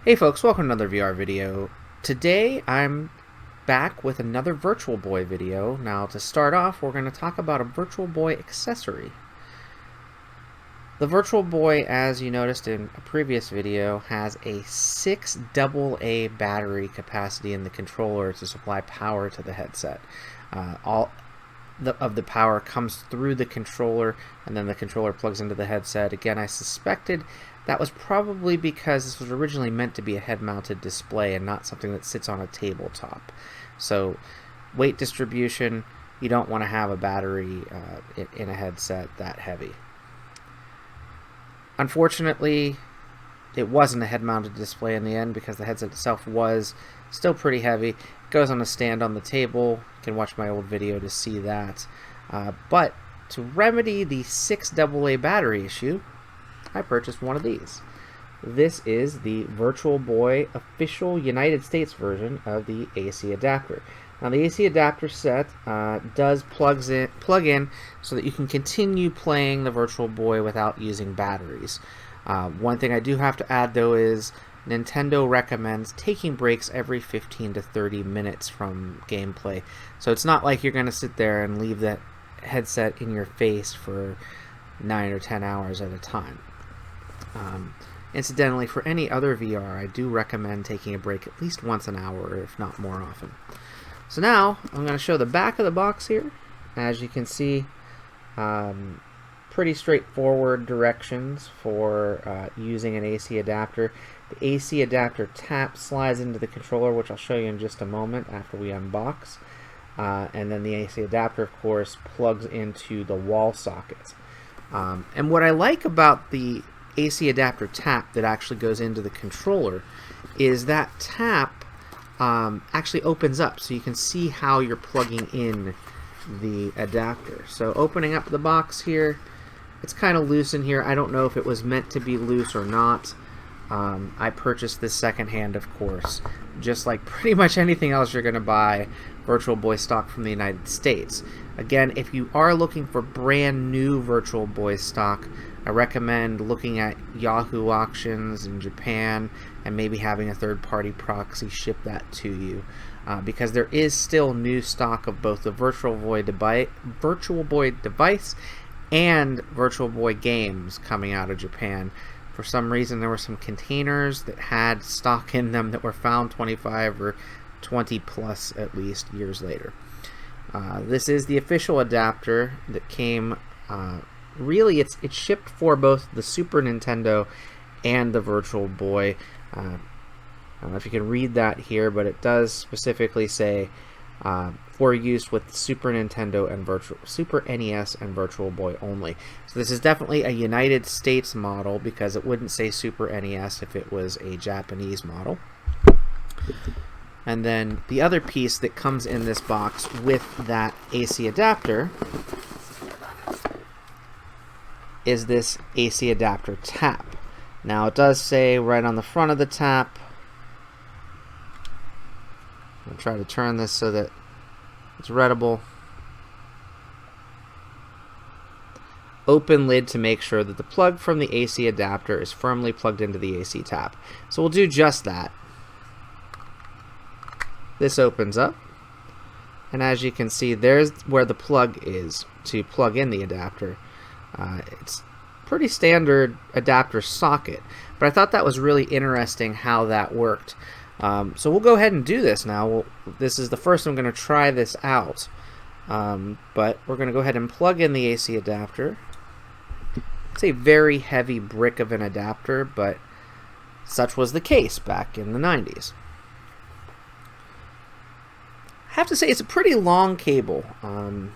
Hey folks, welcome to another VR video. Today I'm back with another Virtual Boy video. Now to start off, we're going to talk about a Virtual Boy accessory. The Virtual Boy, as you noticed in a previous video, has a 6 AA battery capacity in the controller to supply power to the headset. All of the power comes through the controller, and then the controller plugs into the headset. Again, I suspected that was probably because this was originally meant to be a head-mounted display and not something that sits on a tabletop. So, weight distribution, you don't want to have a battery in a headset that heavy. Unfortunately, it wasn't a head-mounted display in the end because the headset itself was still pretty heavy. It goes on a stand on the table. You can watch my old video to see that. But to remedy the 6 AA battery issue, I purchased one of these. This is the Virtual Boy official United States version of the AC adapter. Now the AC adapter set does plug in so that you can continue playing the Virtual Boy without using batteries. One thing I do have to add though is Nintendo recommends taking breaks every 15 to 30 minutes from gameplay. So it's not like you're going to sit there and leave that headset in your face for 9 or 10 hours at a time. Incidentally, for any other VR, I do recommend taking a break at least once an hour, if not more often. So now, I'm going to show the back of the box here. As you can see, pretty straightforward directions for using an AC adapter. The AC adapter tap slides into the controller, which I'll show you in just a moment after we unbox. And then the AC adapter, of course, plugs into the wall socket. And what I like about the AC adapter tap that actually goes into the controller is that tap actually opens up so you can see how you're plugging in the adapter. So opening up the box here, it's kind of loose in here. I don't know if it was meant to be loose or not. I purchased this secondhand, of course. Just like pretty much anything else you're going to buy Virtual Boy stock from the United States. Again, if you are looking for brand new Virtual Boy stock, I recommend looking at Yahoo auctions in Japan and maybe having a third-party proxy ship that to you, because there is still new stock of both the Virtual Boy device and Virtual Boy games coming out of Japan. For some reason, there were some containers that had stock in them that were found 25 or 20 plus at least years later. This is the official adapter that came. Really, it's shipped for both the Super Nintendo and the Virtual Boy. I don't know if you can read that here, but it does specifically say for use with Super Nintendo and Super NES and Virtual Boy only. So this is definitely a United States model because it wouldn't say Super NES if it was a Japanese model. And then the other piece that comes in this box with that AC adapter is this AC adapter tap. Now it does say right on the front of the tap, I'm going to try to turn this so that it's readable. Open lid to make sure that the plug from the AC adapter is firmly plugged into the AC tap. So we'll do just that. This opens up, and as you can see, there's where the plug is to plug in the adapter. It's pretty standard adapter socket, but I thought that was really interesting how that worked. So we'll go ahead and do this now. This is the first I'm going to try this out, but we're going to go ahead and plug in the AC adapter. It's a very heavy brick of an adapter, but such was the case back in the 90s. I have to say it's a pretty long cable. I'm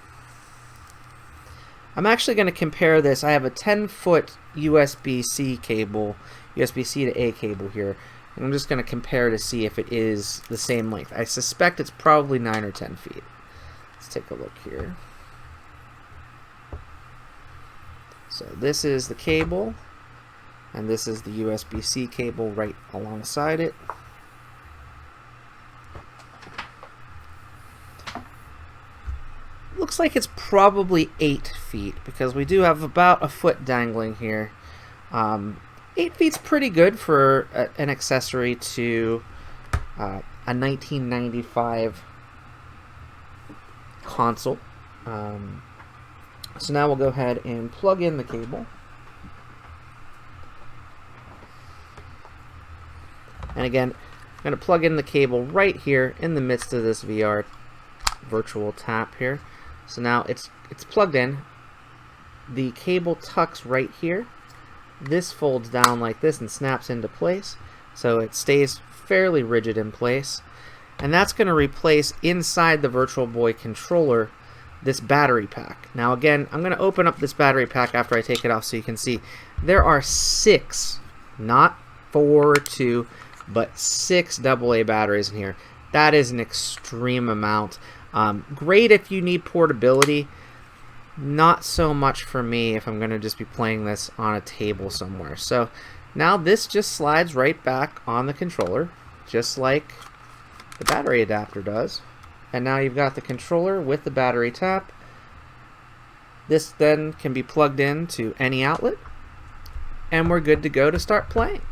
actually going to compare this. I have a 10-foot USB-C cable, USB-C to A cable here, and I'm just going to compare to see if it is the same length. I suspect it's probably 9 or 10 feet. Let's take a look here. So this is the cable, and this is the USB-C cable right alongside it. Looks like it's probably 8 feet because we do have about a foot dangling here. 8 feet's pretty good for an accessory to a 1995 console. So now we'll go ahead and plug in the cable. And again, I'm going to plug in the cable right here in the midst of this VR virtual tap here. So now it's plugged in. The cable tucks right here. This folds down like this and snaps into place. So it stays fairly rigid in place. And that's going to replace inside the Virtual Boy controller this battery pack. Now again, I'm going to open up this battery pack after I take it off so you can see there are 6, not 4 or 2, but 6 AA batteries in here. That is an extreme amount. Great if you need portability. Not so much for me if I'm going to just be playing this on a table somewhere. So now this just slides right back on the controller, just like the battery adapter does. And now you've got the controller with the battery tap. This then can be plugged into any outlet, and we're good to go to start playing.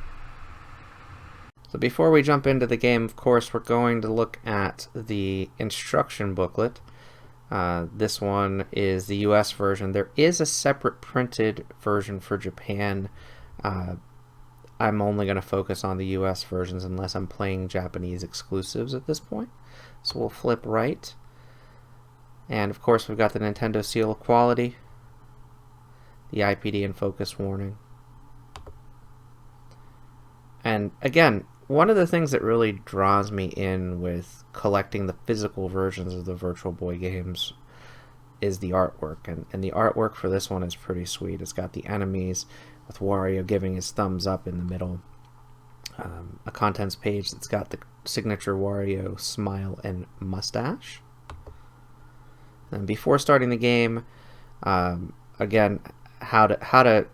So before we jump into the game, of course, we're going to look at the instruction booklet. This one is the US version. There is a separate printed version for Japan. I'm only going to focus on the US versions unless I'm playing Japanese exclusives at this point. So we'll flip right. And of course we've got the Nintendo seal of quality, the IPD and focus warning. And again, one of the things that really draws me in with collecting the physical versions of the Virtual Boy games is the artwork. And the artwork for this one is pretty sweet. It's got the enemies with Wario giving his thumbs up in the middle. A contents page that's got the signature Wario smile and mustache. And before starting the game, again, how to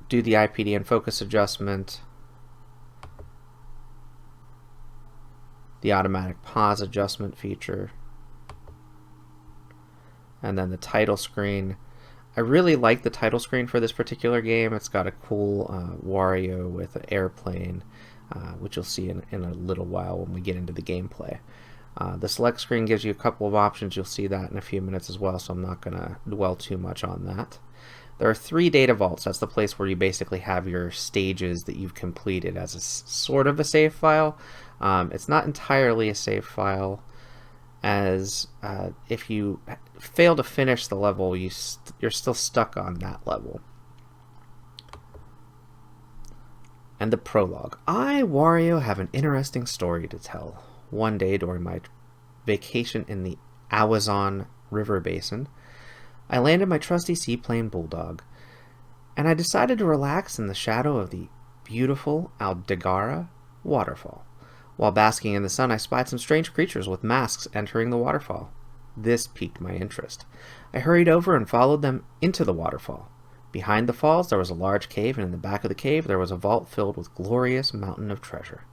do the IPD and focus adjustment, the automatic pause adjustment feature, and then the title screen. I really like the title screen for this particular game. It's got a cool Wario with an airplane, which you'll see in a little while when we get into the gameplay. The select screen gives you a couple of options. You'll see that in a few minutes as well, so I'm not going to dwell too much on that. There are 3 data vaults. That's the place where you basically have your stages that you've completed as a sort of a save file. It's not entirely a save file, as if you fail to finish the level, you're still stuck on that level. And the prologue. I, Wario, have an interesting story to tell. One day during my vacation in the Awazon River Basin, I landed my trusty seaplane Bulldog, and I decided to relax in the shadow of the beautiful Aldegara waterfall. While basking in the sun, I spied some strange creatures with masks entering the waterfall. This piqued my interest. I hurried over and followed them into the waterfall. Behind the falls there was a large cave, and in the back of the cave there was a vault filled with glorious mountain of treasure.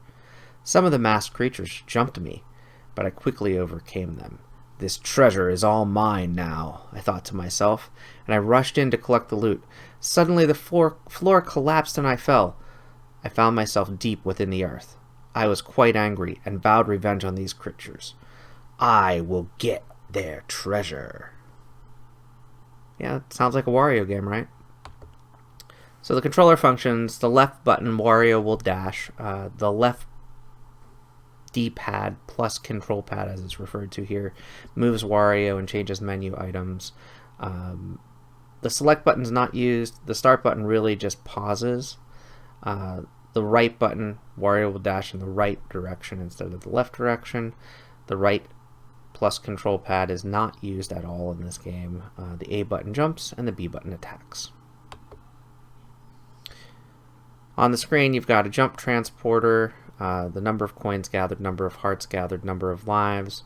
Some of the masked creatures jumped me, but I quickly overcame them. This treasure is all mine now, I thought to myself, and I rushed in to collect the loot. Suddenly the floor collapsed and I fell. I found myself deep within the earth. I was quite angry and vowed revenge on these creatures. I will get their treasure. Yeah, it sounds like a Wario game, right? So the controller functions. The left button, Wario will dash. The left D-pad plus control pad, as it's referred to here, moves Wario and changes menu items. The select button's not used. The start button really just pauses. The right button, Wario will dash in the right direction instead of the left direction. The right plus control pad is not used at all in this game. The A button jumps and the B button attacks. On the screen you've got a jump transporter, the number of coins gathered, number of hearts gathered, number of lives,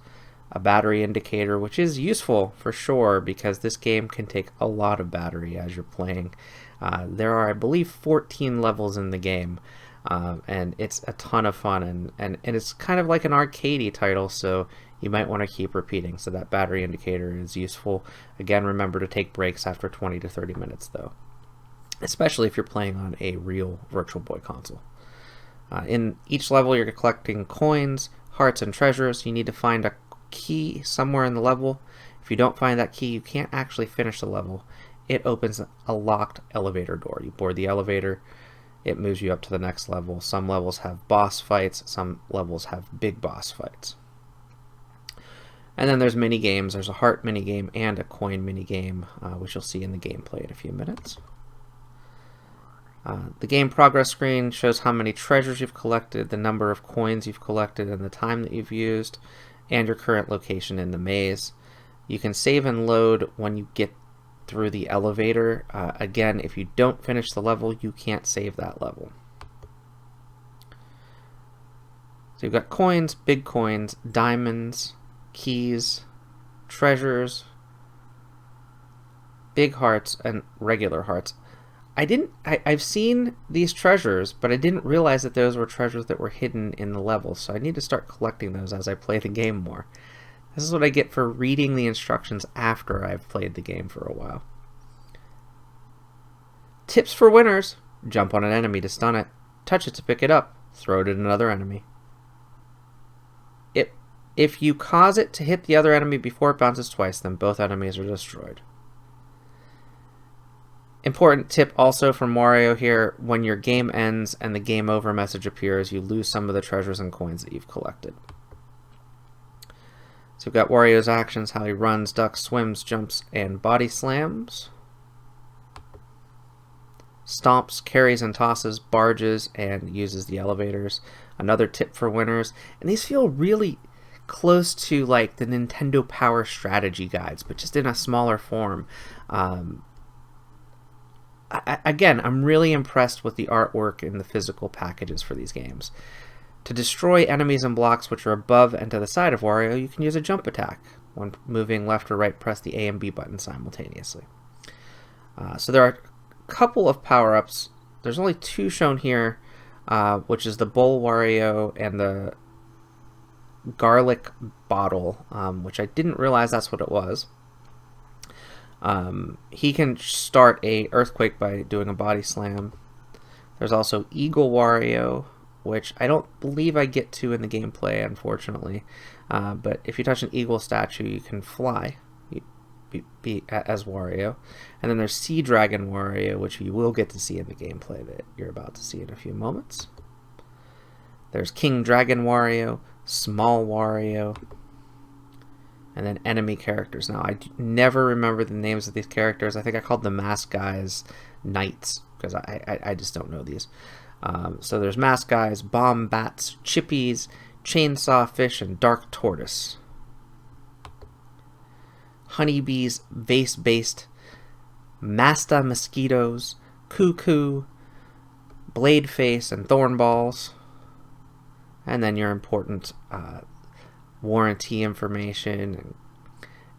a battery indicator, which is useful for sure because this game can take a lot of battery as you're playing. There are, I believe, 14 levels in the game, and it's a ton of fun, and it's kind of like an arcadey title, so you might want to keep repeating, so that battery indicator is useful. Again, remember to take breaks after 20 to 30 minutes though. especially if you're playing on a real Virtual Boy console. In each level, you're collecting coins, hearts, and treasures. You need to find a key somewhere in the level. If you don't find that key, you can't actually finish the level. It opens a locked elevator door. You board the elevator, it moves you up to the next level. Some levels have boss fights, some levels have big boss fights. And then there's mini games. There's a heart mini game and a coin mini game, which you'll see in the gameplay in a few minutes. The game progress screen shows how many treasures you've collected, the number of coins you've collected, and the time that you've used, and your current location in the maze. You can save and load when you get through the elevator. Again, if you don't finish the level, you can't save that level. So you've got coins, big coins, diamonds, keys, treasures, big hearts, and regular hearts. I've seen these treasures, but I didn't realize that those were treasures that were hidden in the levels, so I need to start collecting those as I play the game more. This is what I get for reading the instructions after I've played the game for a while. Tips for winners: jump on an enemy to stun it, touch it to pick it up, throw it at another enemy. If you cause it to hit the other enemy before it bounces twice, then both enemies are destroyed. Important tip also from Wario here: when your game ends and the game over message appears, you lose some of the treasures and coins that you've collected. So we've got Wario's actions, how he runs, ducks, swims, jumps, and body slams. Stomps, carries and tosses, barges, and uses the elevators. Another tip for winners, and these feel really close to like the Nintendo Power strategy guides, but just in a smaller form. Again, I'm really impressed with the artwork and the physical packages for these games. To destroy enemies and blocks which are above and to the side of Wario, you can use a jump attack. When moving left or right, press the A and B buttons simultaneously. So there are a couple of power-ups. There's only two shown here, which is the Bowl Wario and the Garlic Bottle, which I didn't realize that's what it was. He can start a earthquake by doing a body slam. There's also Eagle Wario, which I don't believe I get to in the gameplay, unfortunately. But if you touch an eagle statue, you can fly as Wario. And then there's Sea Dragon Wario, which you will get to see in the gameplay that you're about to see in a few moments. There's King Dragon Wario, Small Wario, and then enemy characters. Now, I never remember the names of these characters. I think I called the mask guys knights, because I just don't know these. So there's mask guys, bomb bats, chippies, chainsaw fish, and dark tortoise. Honeybees, vase-based, masta mosquitoes, cuckoo, blade face, and thorn balls. And then your important warranty information and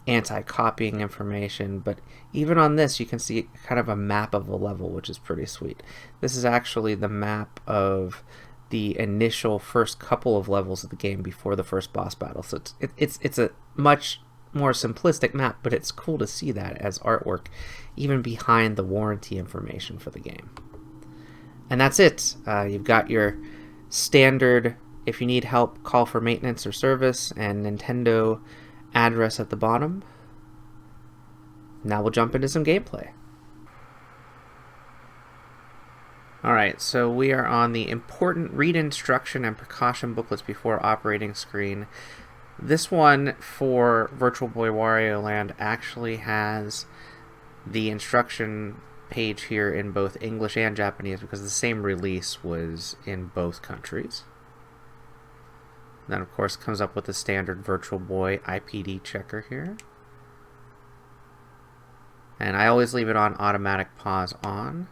anti-copying information. But even on this, you can see kind of a map of a level, which is pretty sweet. This is actually the map of the initial first couple of levels of the game before the first boss battle. So it's a much more simplistic map, but it's cool to see that as artwork even behind the warranty information for the game. And that's it. You've got your standard, if you need help, call for maintenance or service, and Nintendo address at the bottom. Now we'll jump into some gameplay. Alright, so we are on the important read instruction and precaution booklets before operating screen. This one for Virtual Boy Wario Land actually has the instruction page here in both English and Japanese because the same release was in both countries. Then, of course, comes up with the standard Virtual Boy IPD checker here. And I always leave it on automatic pause on.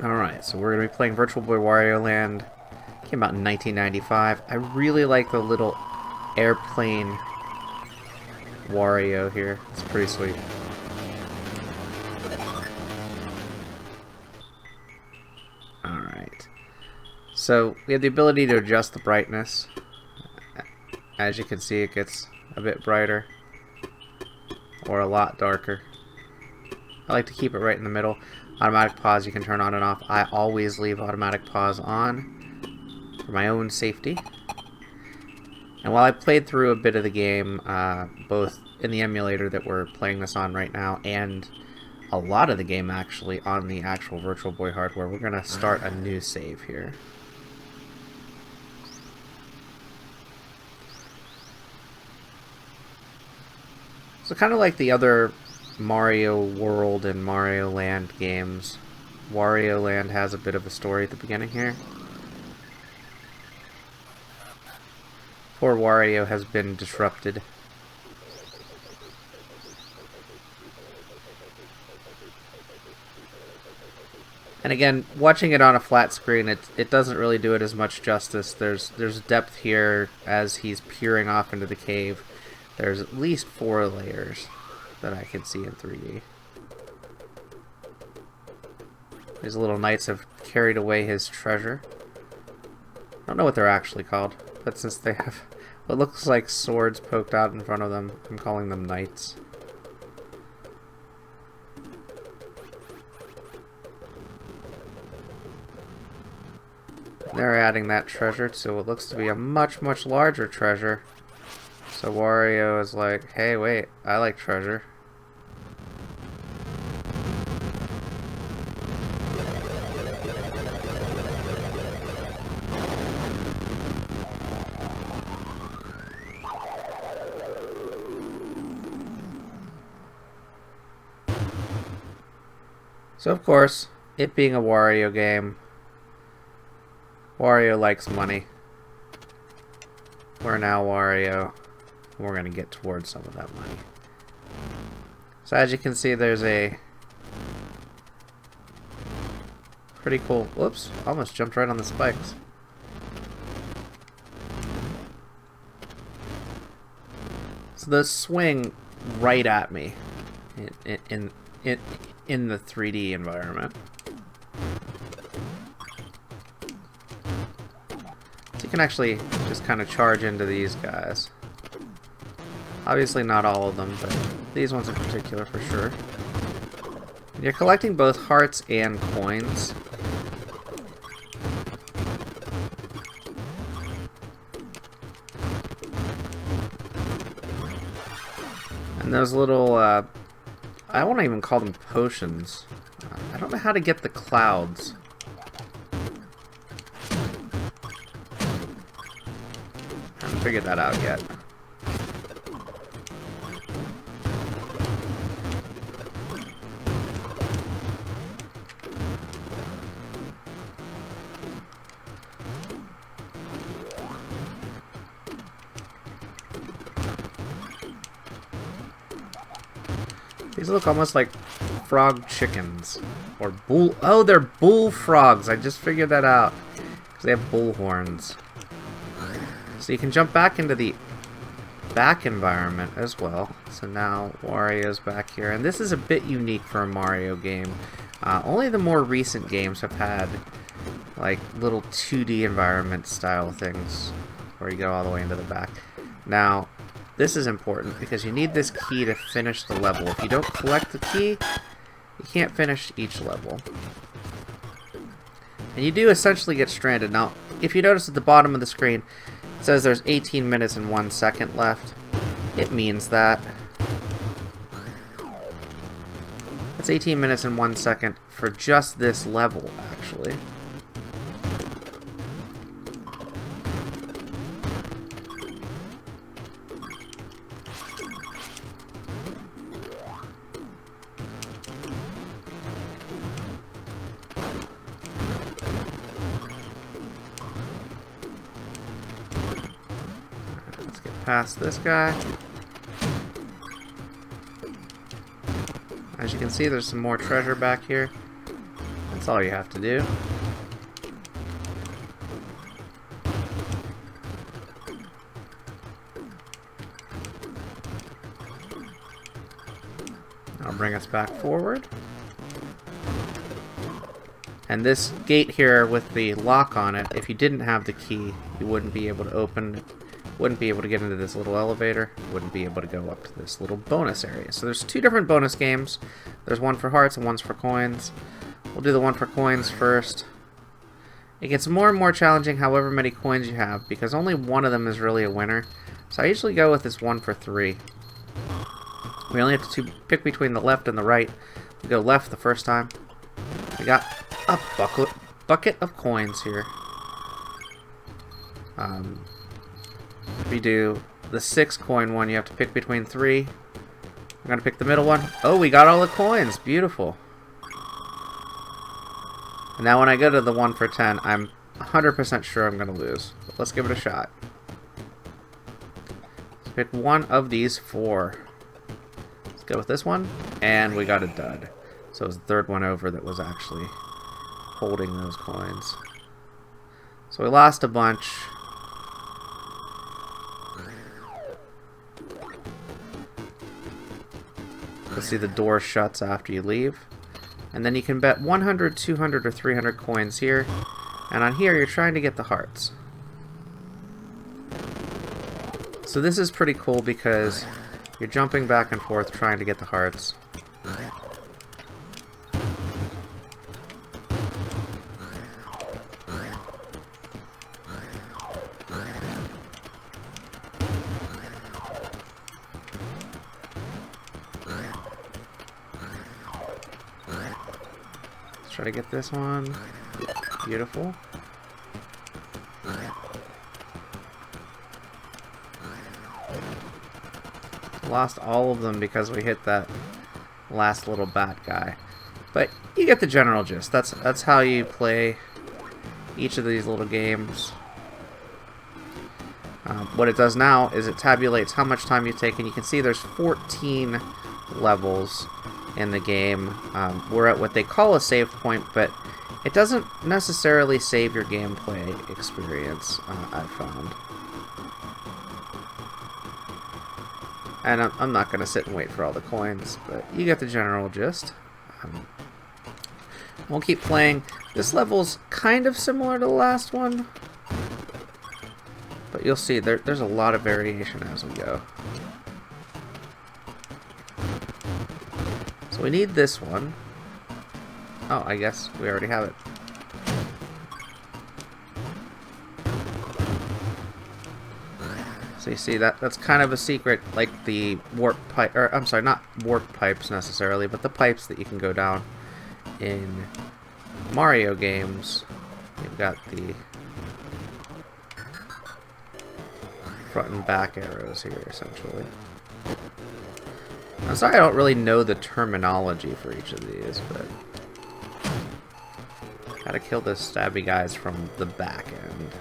Alright, so we're going to be playing Virtual Boy Wario Land. Came out in 1995. I really like the little airplane Wario here. It's pretty sweet. So we have the ability to adjust the brightness. As you can see, it gets a bit brighter or a lot darker. I like to keep it right in the middle. Automatic pause you can turn on and off. I always leave automatic pause on for my own safety. And while I played through a bit of the game, both in the emulator that we're playing this on right now and a lot of the game actually on the actual Virtual Boy hardware, we're going to start a new save here. So kind of like the other Mario World and Mario Land games, Wario Land has a bit of a story at the beginning here. Poor Wario has been disrupted. And again, watching it on a flat screen, it doesn't really do it as much justice. There's depth here as he's peering off into the cave. There's at least 4 layers that I can see in 3D. These little knights have carried away his treasure. I don't know what they're actually called, but since they have what looks like swords poked out in front of them, I'm calling them knights. They're adding that treasure to what looks to be a much, much larger treasure. So Wario is like, hey, wait, I like treasure. So of course, it being a Wario game, Wario likes money. We're now Wario. We're going to get towards some of that money. So as you can see, there's a pretty cool... Whoops, almost jumped right on the spikes. So those swing right at me in the 3D environment. So you can actually just kind of charge into these guys. Obviously not all of them, but these ones in particular for sure. And you're collecting both hearts and coins. And those little, I won't even call them potions. I don't know how to get the clouds. I haven't figured that out yet. These look almost like frog chickens. Or bull... Oh, they're bullfrogs. I just figured that out. Because they have bull horns. So you can jump back into the back environment as well. So now Wario's back here. And this is a bit unique for a Mario game. Only the more recent games have had like little 2D environment style things where you go all the way into the back. Now, this is important because you need this key to finish the level. If you don't collect the key, you can't finish each level. And you do essentially get stranded. Now, if you notice at the bottom of the screen, it says there's 18 minutes and 1 second left. It means that. It's 18 minutes and 1 second for just this level, actually. Past this guy. As you can see, there's some more treasure back here. That's all you have to do. I'll bring us back forward. And this gate here with the lock on it, if you didn't have the key, you wouldn't be able to open, wouldn't be able to get into this little elevator, wouldn't be able to go up to this little bonus area. So there's two different bonus games. There's one for hearts and one's for coins. We'll do the one for coins first. It gets more and more challenging however many coins you have, because only one of them is really a winner. So I usually go with this one for 3. We only have to pick between the left and the right. We go left the first time. We got a bucket of coins here. If you do the 6 coin one, you have to pick between 3. I'm going to pick the middle one. Oh, we got all the coins. Beautiful. And now when I go to the 1 for 10, I'm 100% sure I'm going to lose. But let's give it a shot. Let's pick one of these 4. Let's go with this one. And we got a dud. So it was the third one over that was actually holding those coins. So we lost a bunch. You'll see the door shuts after you leave. And then you can bet 100, 200, or 300 coins here. And on here, you're trying to get the hearts. So this is pretty cool because you're jumping back and forth trying to get the hearts. Try to get this one. Beautiful. Lost all of them because we hit that last little bat guy. But you get the general gist. That's how you play each of these little games. What it does now is it tabulates how much time you take, and you can see there's 14 levels in the game. We're at what they call a save point, but it doesn't necessarily save your gameplay experience, I've found. And I'm not going to sit and wait for all the coins, but you get the general gist. We'll keep playing. This level's kind of similar to the last one, but you'll see there's a lot of variation as we go. So we need this one. Oh, I guess we already have it. So you see that's kind of a secret, like the warp pipe, or I'm sorry, not warp pipes necessarily, but the pipes that you can go down in Mario games. You've got the front and back arrows here, essentially. I'm sorry I don't really know the terminology for each of these, but gotta kill those stabby guys from the back end.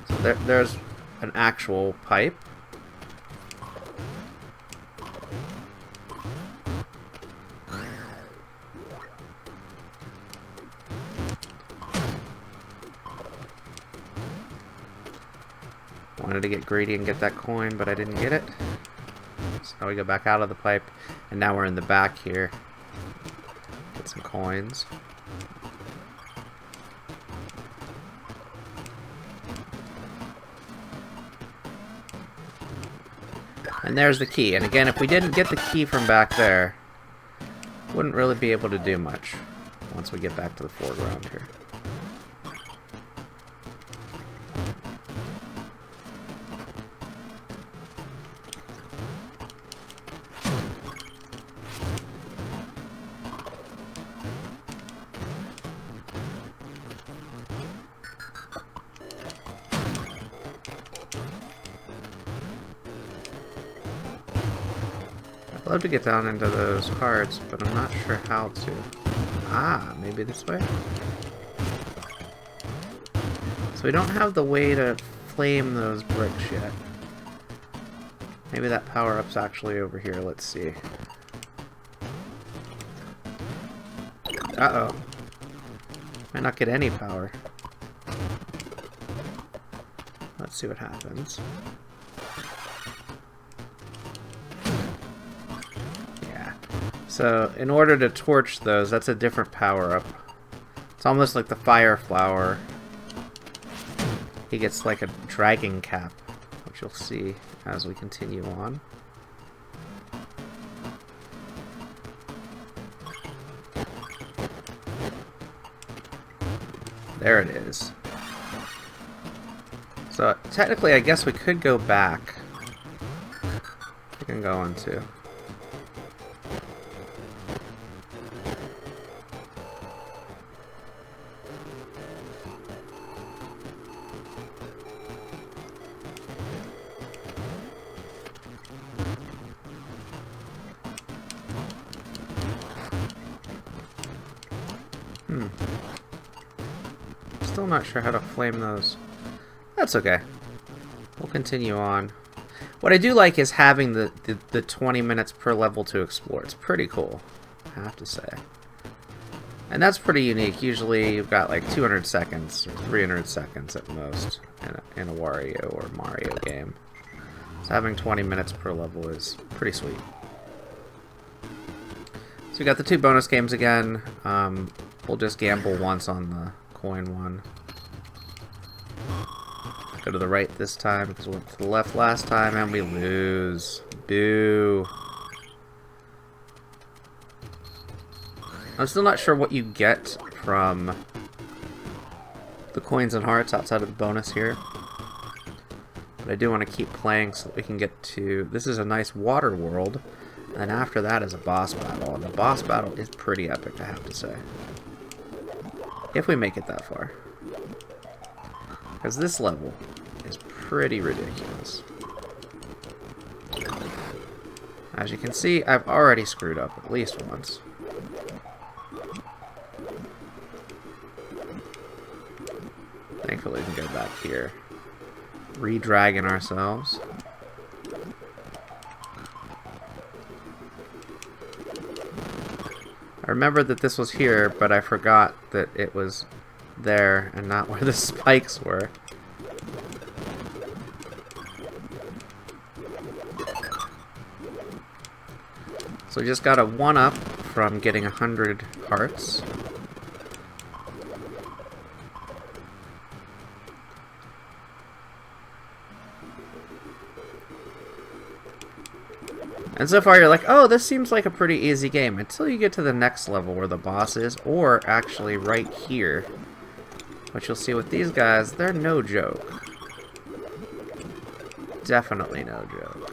So there's an actual pipe. Wanted to get greedy and get that coin, but I didn't get it. So now we go back out of the pipe, and now we're in the back here. Get some coins. And there's the key. And again, if we didn't get the key from back there, wouldn't really be able to do much once we get back to the foreground here. I'd love to get down into those hearts, but I'm not sure how to. Ah, maybe this way? So we don't have the way to flame those bricks yet. Maybe that power-up's actually over here. Let's see. Uh-oh. Might not get any power. Let's see what happens. So, in order to torch those, that's a different power-up. It's almost like the fire flower. He gets like a dragon cap, which you'll see as we continue on. There it is. So, technically, I guess we could go back. We can go into. Still not sure how to flame those. That's okay. We'll continue on. What I do like is having the 20 minutes per level to explore. It's pretty cool, I have to say. And that's pretty unique. Usually you've got like 200 seconds or 300 seconds at most in a Wario or Mario game. So having 20 minutes per level is pretty sweet. So we got the 2 bonus games again. We'll just gamble once on the coin one. Go to the right this time because we went to the left last time and we lose. Boo. I'm still not sure what you get from the coins and hearts outside of the bonus here. But I do want to keep playing so that we can get to... This is a nice water world. And after that is a boss battle. And the boss battle is pretty epic, I have to say. If we make it that far. Because this level is pretty ridiculous. As you can see, I've already screwed up at least once. Thankfully we can go back here. Re-dragon ourselves. I remembered that this was here, but I forgot that it was there and not where the spikes were. So we just got a 1-up from getting 100 hearts. And so far you're like, oh, this seems like a pretty easy game, until you get to the next level where the boss is, or actually right here. Which you'll see with these guys, they're no joke. Definitely no joke.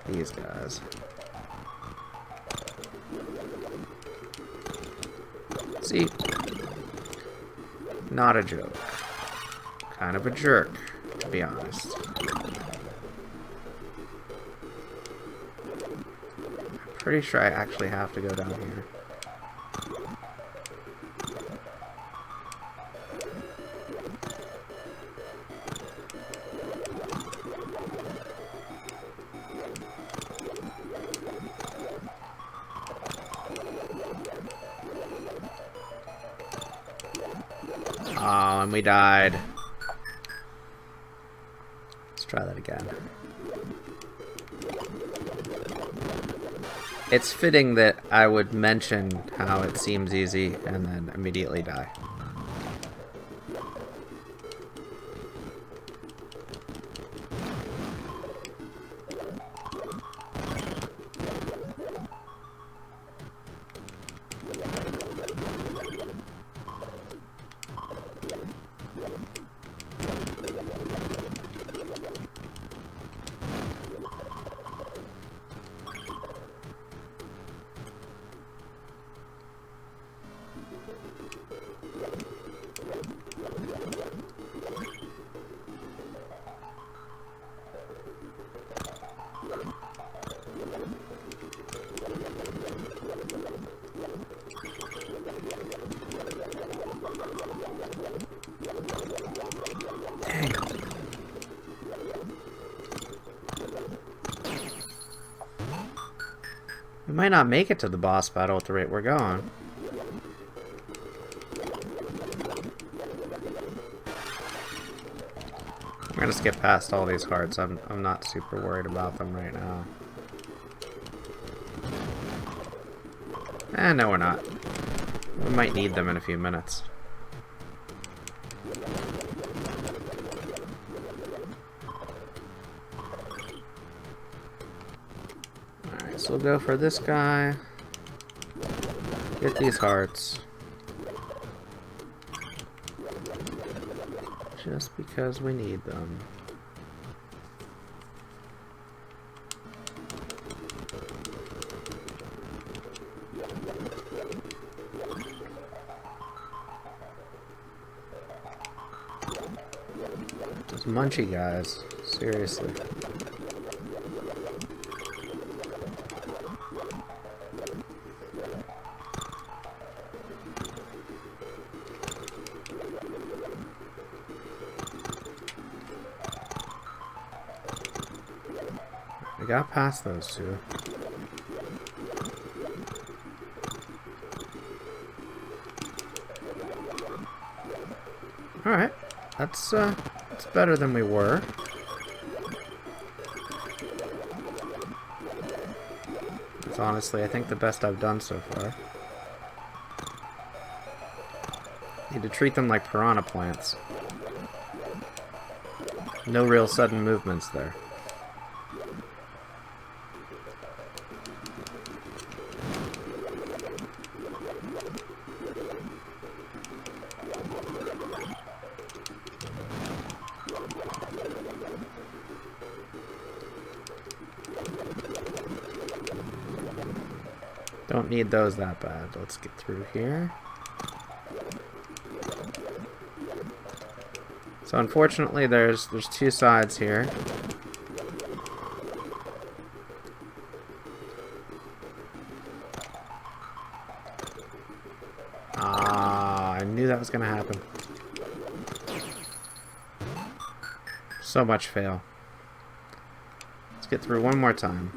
These guys. See? Not a joke. Kind of a jerk, to be honest. Pretty sure I actually have to go down here. Oh, and we died. Let's try that again. It's fitting that I would mention how it seems easy and then immediately die. We might not make it to the boss battle at the rate we're going. I'm gonna skip past all these hearts. I'm not super worried about them right now. No, we're not. We might need them in a few minutes. Alright, so we'll go for this guy. Get these hearts. Just because we need them. Those munchy guys, seriously. I got past those two. Alright, that's better than we were. It's honestly, I think, the best I've done so far. Need to treat them like piranha plants. No real sudden movements there. Don't need those that bad. Let's get through here. So unfortunately there's two sides here. Ah, I knew that was gonna happen. So much fail. Let's get through one more time.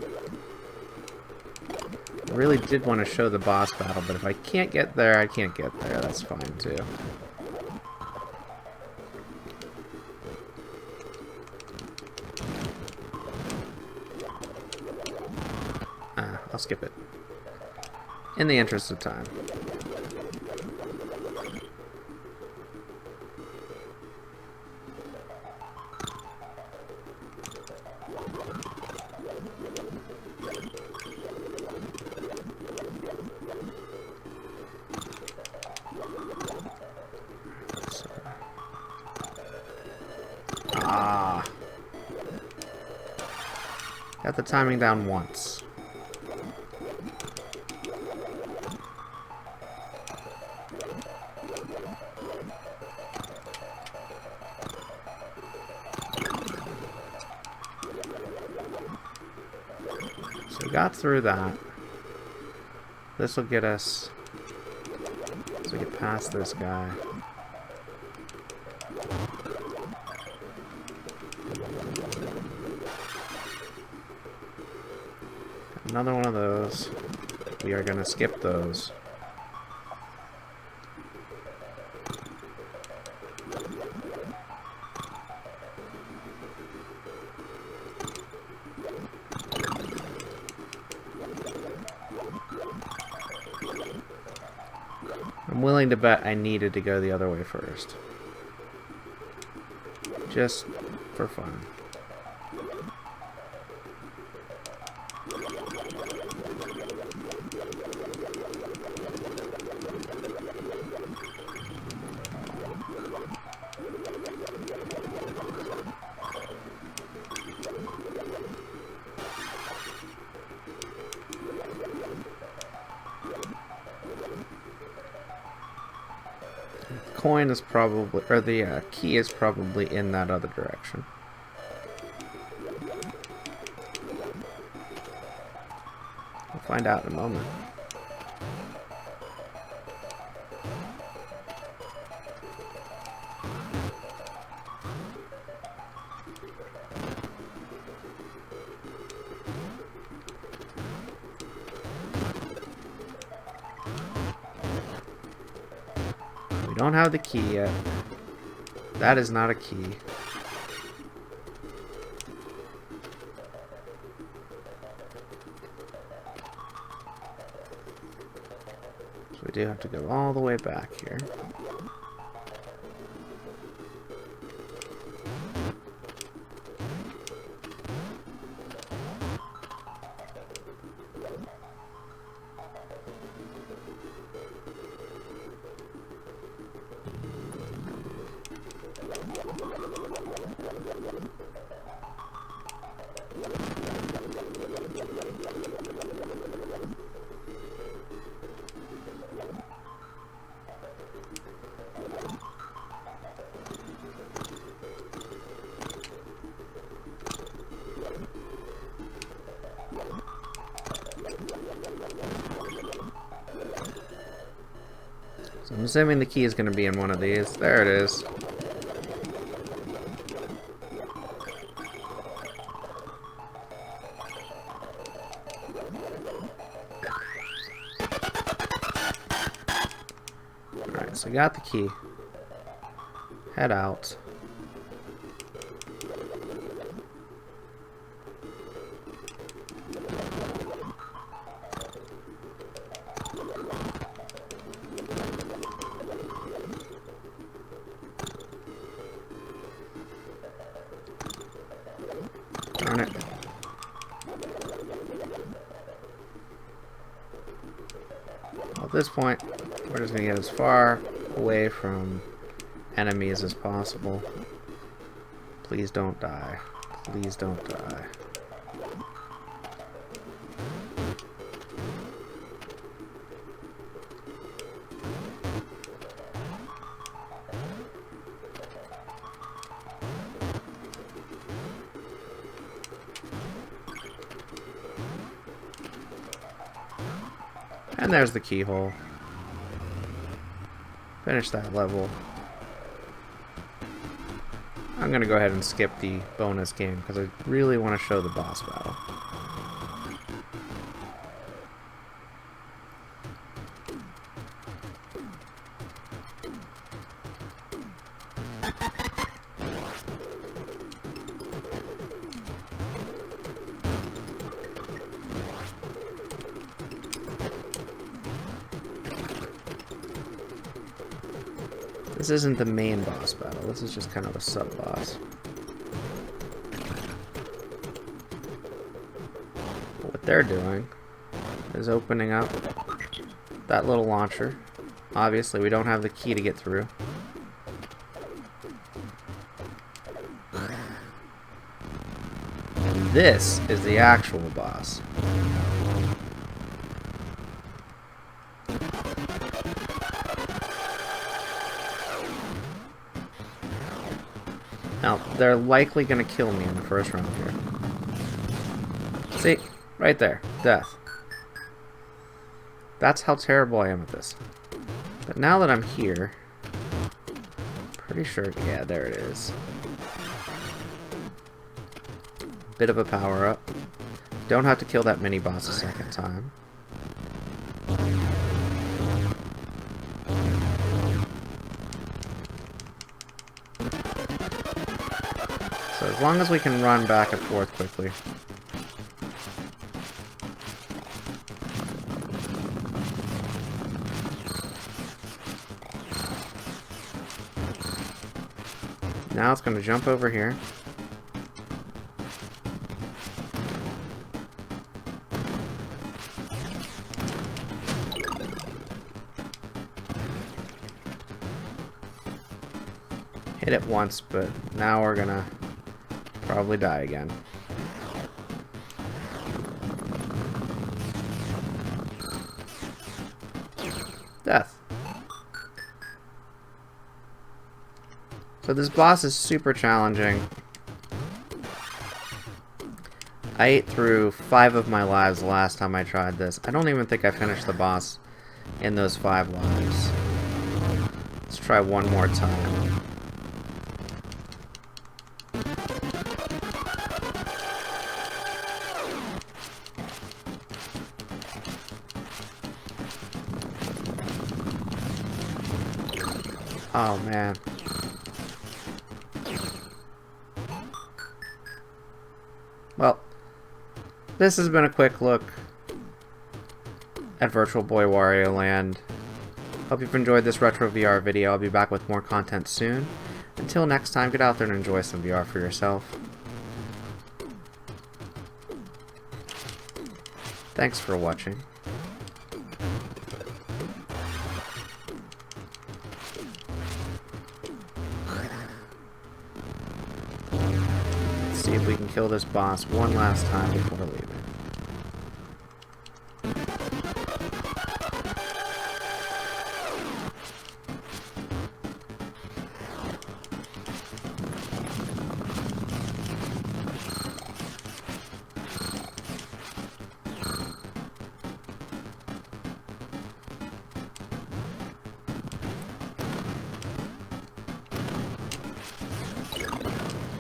I really did want to show the boss battle, but if I can't get there, I can't get there. That's fine, too. I'll skip it. In the interest of time. Got the timing down once. So we got through that. This will get us so we get past this guy. Another one of those. We are going to skip those. I'm willing to bet I needed to go the other way first. Just for fun. Coin is probably, or the key is probably in that other direction. We'll find out in a moment. Don't have the key yet. That is not a key. we do have to go all the way back here. So I'm assuming the key is going to be in one of these. There it is. Alright, so we got the key. Head out. Darn it. Well, at this point, we're just going to get as far away from enemies as possible. Please don't die. Please don't die. And there's the keyhole. Finish that level. I'm gonna go ahead and skip the bonus game because I really want to show the boss battle. This isn't the main boss battle, this is just kind of a sub-boss. What they're doing is opening up that little launcher. Obviously, we don't have the key to get through. And this is the actual boss. Now, they're likely going to kill me in the first round here. See? Right there. Death. That's how terrible I am at this. But now that I'm here, pretty sure... Yeah, there it is. Bit of a power-up. Don't have to kill that mini-boss a second time. So as long as we can run back and forth quickly. Now it's going to jump over here. Hit it once, but now we're going to probably die again. Death. So this boss is super challenging. I ate through 5 of my lives the last time I tried this. I don't even think I finished the boss in those 5 lives. Let's try one more time. Oh man. Well, this has been a quick look at Virtual Boy Wario Land. Hope you've enjoyed this retro VR video. I'll be back with more content soon. Until next time, get out there and enjoy some VR for yourself. Thanks for watching. Let's see if we can kill this boss one last time before leaving.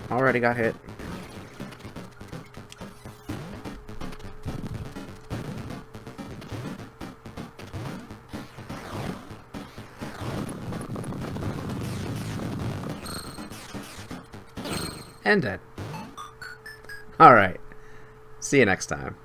Already got hit. And dead. Alright. See you next time.